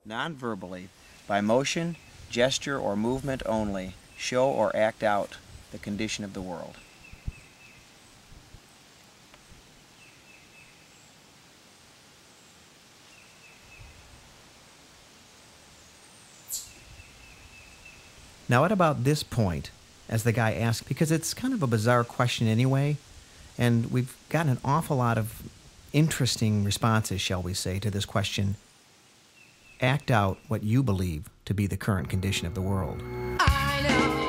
Non-verbally, by motion, gesture, or movement only, show or act out the condition of the world. Now at about this point, as the guy asked, because it's kind of a bizarre question anyway, and we've gotten an awful lot of interesting responses, shall we say, to this question, act out what you believe to be the current condition of the world. I know.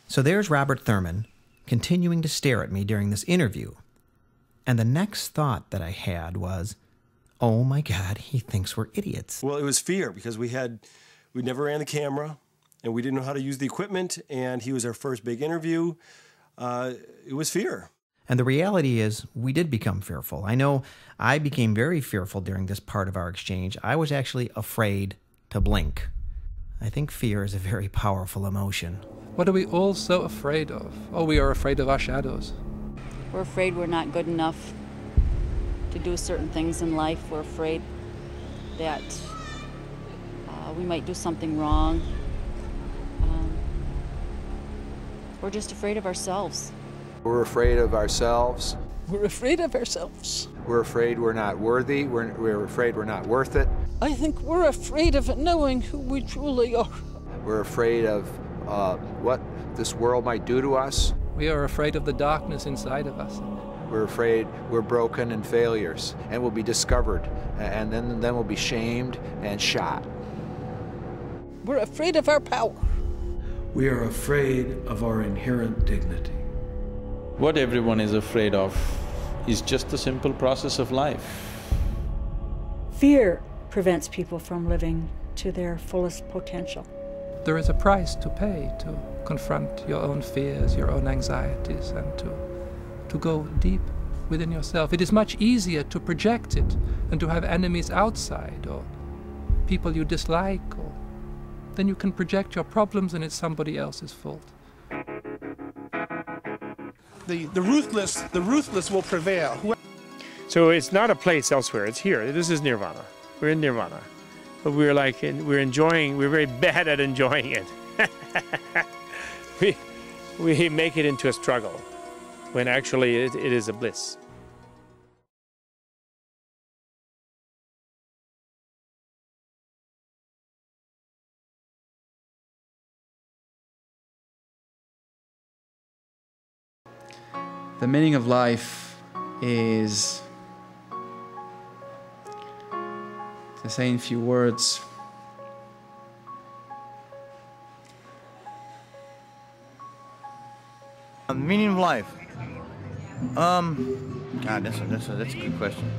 So there's Robert Thurman continuing to stare at me during this interview. And the next thought that I had was, oh my God, he thinks we're idiots. Well, it was fear because we never ran the camera and we didn't know how to use the equipment, and he was our first big interview. It was fear. And the reality is we did become fearful. I know I became very fearful during this part of our exchange. I was actually afraid to blink. I think fear is a very powerful emotion. What are we all so afraid of? Oh, we are afraid of our shadows. We're afraid we're not good enough to do certain things in life. We're afraid that we might do something wrong. We're just afraid of ourselves. We're afraid of ourselves. We're afraid of ourselves. We're afraid we're not worthy. We're afraid we're not worth it. I think we're afraid of knowing who we truly are. We're afraid of what this world might do to us. We are afraid of the darkness inside of us. We're afraid we're broken and failures, and we'll be discovered, and then we'll be shamed and shot. We're afraid of our power. We are afraid of our inherent dignity. What everyone is afraid of is just the simple process of life. Fear prevents people from living to their fullest potential. There is a price to pay to confront your own fears, your own anxieties, and to go deep within yourself. It is much easier to project it and to have enemies outside or people you dislike, or then you can project your problems and it's somebody else's fault. The ruthless will prevail. So it's not a place elsewhere, it's here. This is nirvana. We're in nirvana. But we're very bad at enjoying it. we make it into a struggle when actually it is a bliss. The meaning of life is, to say in few words, The meaning of life. God, that's a good question.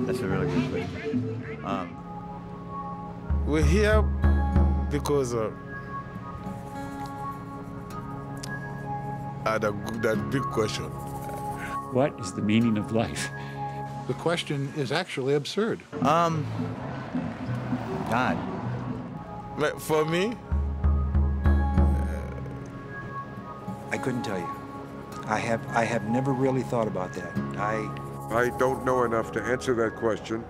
That's a really good question. We're here because that big question. What is the meaning of life? The question is actually absurd. God. For me, I couldn't tell you. I have never really thought about that. I don't know enough to answer that question.